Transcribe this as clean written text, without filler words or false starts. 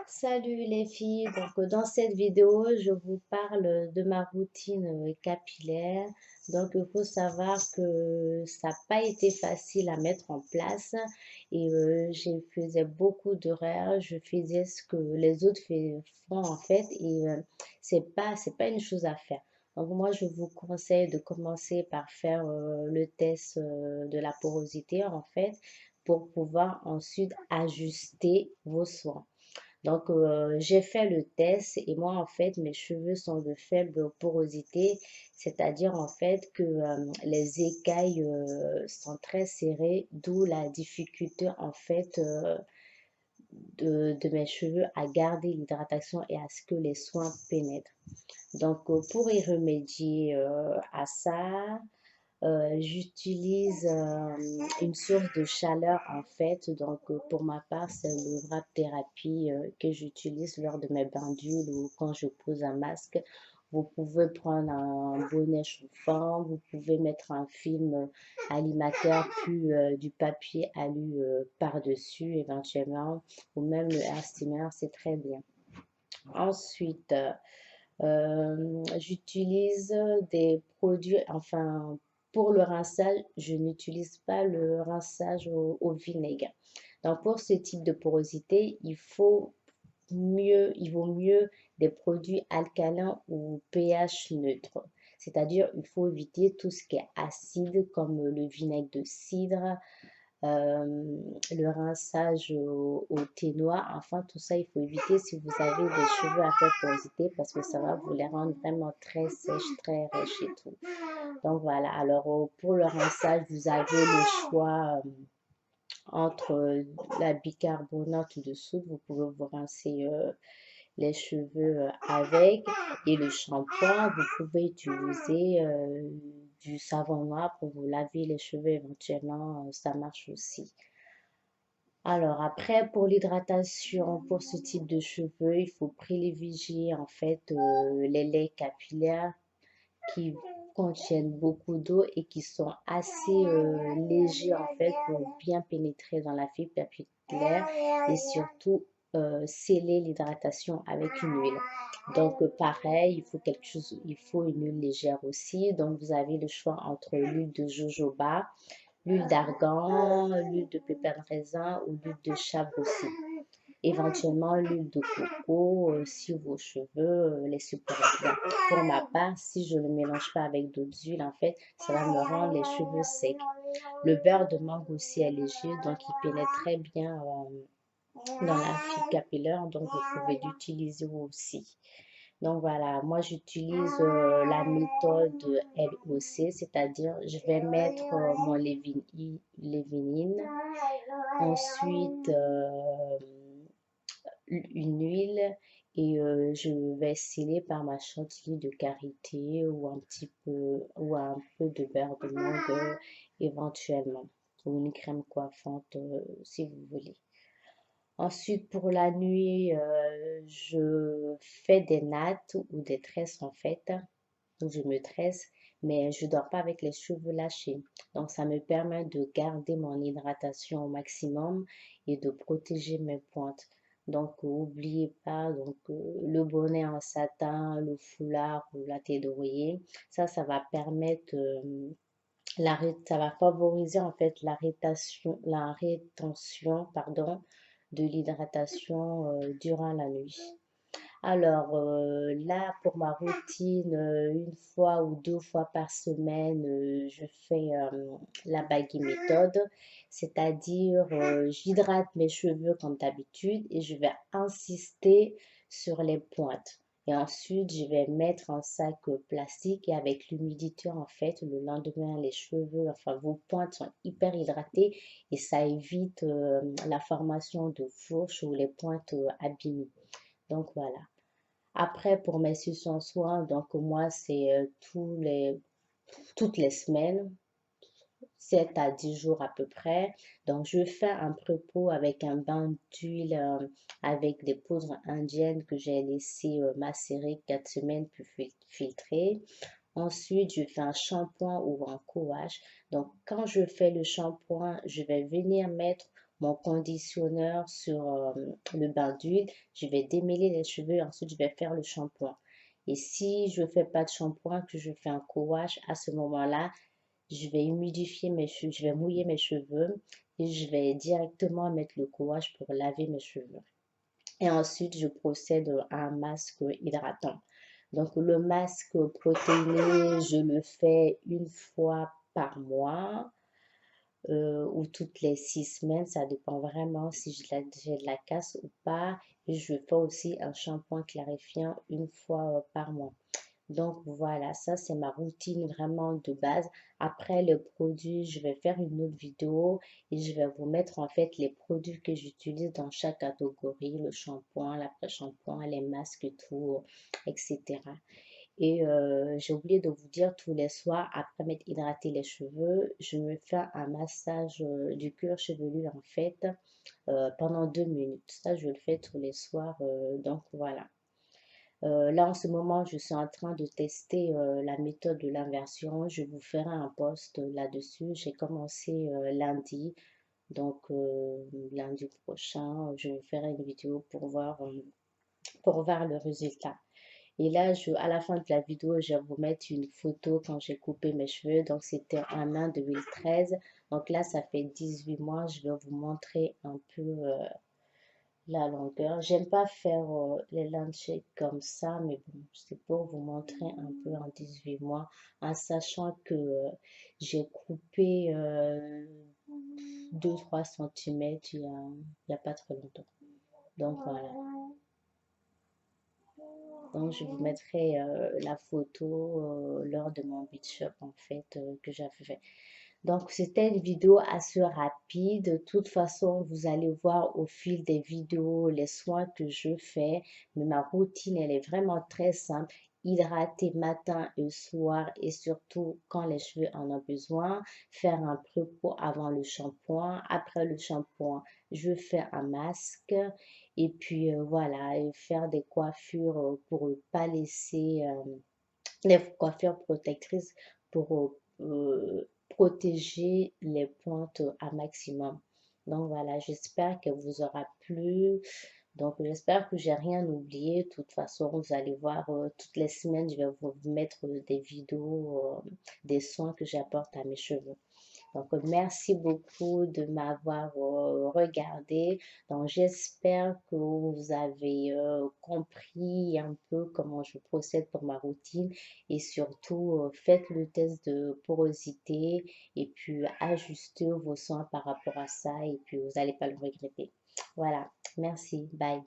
Salut les filles, dans cette vidéo je vous parle de ma routine capillaire. Donc il faut savoir que ça n'a pas été facile à mettre en place et je faisais beaucoup d'erreurs, je faisais ce que les autres font en fait et c'est pas une chose à faire. Donc moi je vous conseille de commencer par faire le test de la porosité en fait pour pouvoir ensuite ajuster vos soins. Donc, j'ai fait le test et moi, en fait, mes cheveux sont de faible porosité, c'est-à-dire en fait que les écailles sont très serrées, d'où la difficulté en fait de mes cheveux à garder l'hydratation et à ce que les soins pénètrent. Donc, pour y remédier à ça, j'utilise une source de chaleur en fait. Donc, pour ma part, c'est le wrap thérapie que j'utilise lors de mes bains d'huile ou quand je pose un masque. Vous pouvez prendre un bonnet chauffant, vous pouvez mettre un film alimentaire puis du papier alu par-dessus éventuellement ou même le hair steamer, c'est très bien. Ensuite, j'utilise des produits, enfin, pour le rinçage, je n'utilise pas le rinçage au vinaigre. Donc, pour ce type de porosité, il vaut mieux des produits alcalins ou pH neutre. C'est-à-dire, il faut éviter tout ce qui est acide, comme le vinaigre de cidre, le rinçage au thé noir. Enfin, tout ça, il faut éviter si vous avez des cheveux à faible porosité parce que ça va vous les rendre vraiment très sèches, très rêches et tout. Donc voilà, alors pour le rinçage, vous avez le choix entre la bicarbonate ou de soude. Vous pouvez vous rincer les cheveux avec et le shampoing. Vous pouvez utiliser du savon noir pour vous laver les cheveux éventuellement, ça marche aussi. Alors après, pour l'hydratation, pour ce type de cheveux, il faut privilégier en fait les laits capillaires qui contiennent beaucoup d'eau et qui sont assez légers en fait pour bien pénétrer dans la fibre capillaire et surtout sceller l'hydratation avec une huile. Donc pareil, il faut quelque chose, il faut une huile légère aussi. Donc vous avez le choix entre l'huile de jojoba, l'huile d'argan, l'huile de pépins de raisin ou l'huile de aussi. Éventuellement l'huile de coco si vos cheveux les supportent bien. Pour ma part, si je ne le mélange pas avec d'autres huiles, en fait, ça va me rendre les cheveux secs. Le beurre de mangue aussi est léger, donc il pénètre très bien dans la fibre capillaire, donc vous pouvez l'utiliser aussi. Donc voilà, moi j'utilise la méthode LOC, c'est-à-dire je vais mettre mon lévinine, ensuite une huile et je vais sceller par ma chantilly de karité ou un petit peu ou un peu de beurre de mangue éventuellement ou une crème coiffante si vous voulez. Ensuite, pour la nuit, je fais des nattes ou des tresses en fait. Donc, je me tresse, mais je dors pas avec les cheveux lâchés. Donc, ça me permet de garder mon hydratation au maximum et de protéger mes pointes. Donc, n'oubliez pas donc, le bonnet en satin, le foulard ou la tête d'oreiller. Ça va permettre, ça va favoriser en fait la rétention, pardon, de l'hydratation durant la nuit. Alors là, pour ma routine, une fois ou deux fois par semaine, je fais la baggy méthode, c'est-à-dire j'hydrate mes cheveux comme d'habitude et je vais insister sur les pointes. Et ensuite, je vais mettre un sac plastique et avec l'humidité, en fait, le lendemain, les cheveux, enfin vos pointes sont hyper hydratées et ça évite la formation de fourches ou les pointes abîmées. Donc voilà. Après, pour mes sessions soins, donc moi, c'est toutes les semaines, 7 à 10 jours à peu près. Donc, je fais un pré-pot avec un bain d'huile, avec des poudres indiennes que j'ai laissé macérer 4 semaines puis filtrer. Ensuite, je fais un shampoing ou un co-wash. Donc, quand je fais le shampoing, je vais venir mettre mon conditionneur sur le bain d'huile, je vais démêler les cheveux, ensuite je vais faire le shampoing. Et si je ne fais pas de shampoing, que je fais un co-wash, à ce moment-là, je vais humidifier mes cheveux, je vais mouiller mes cheveux et je vais directement mettre le co-wash pour laver mes cheveux. Et ensuite, je procède à un masque hydratant. Donc, le masque protéiné, je le fais une fois par mois ou toutes les 6 semaines. Ça dépend vraiment si j'ai de la casse ou pas. Et je fais aussi un shampoing clarifiant une fois par mois. Donc voilà, ça c'est ma routine vraiment de base. Après le produit, je vais faire une autre vidéo et je vais vous mettre en fait les produits que j'utilise dans chaque catégorie, le shampoing, l'après-shampoing, les masques, tout, etc. Et j'ai oublié de vous dire, tous les soirs, après m'être hydraté les cheveux, je me fais un massage du cuir chevelu en fait pendant 2 minutes. Ça, je le fais tous les soirs. Donc voilà. Là, en ce moment, je suis en train de tester la méthode de l'inversion. Je vous ferai un post là-dessus. J'ai commencé lundi. Donc, lundi prochain, je vous ferai une vidéo pour voir le résultat. Et là, à la fin de la vidéo, je vais vous mettre une photo quand j'ai coupé mes cheveux. Donc, c'était en mai 2013. Donc là, ça fait 18 mois. Je vais vous montrer un peu la longueur. J'aime pas faire les lancers comme ça, mais bon, c'est pour vous montrer un peu en 18 mois, en sachant que j'ai coupé 2-3 centimètres il y a pas très longtemps. Donc voilà. Donc je vous mettrai la photo lors de mon beach shop en fait que j'avais fait. Donc, c'était une vidéo assez rapide. De toute façon, vous allez voir au fil des vidéos les soins que je fais. Mais ma routine, elle est vraiment très simple. Hydrater matin et soir et surtout quand les cheveux en ont besoin. Faire un pré-pot avant le shampoing. Après le shampoing, je fais un masque. Et puis voilà, et faire des coiffures pour ne pas laisser les coiffures protectrices pour protéger les pointes à maximum. Donc voilà, j'espère que vous aura plu. Donc j'espère que j'ai rien oublié. De toute façon, vous allez voir toutes les semaines, je vais vous mettre des vidéos, des soins que j'apporte à mes cheveux. Donc, merci beaucoup de m'avoir regardé. Donc, j'espère que vous avez compris un peu comment je procède pour ma routine et surtout, faites le test de porosité et puis ajustez vos soins par rapport à ça et puis vous n'allez pas le regretter. Voilà, merci, bye.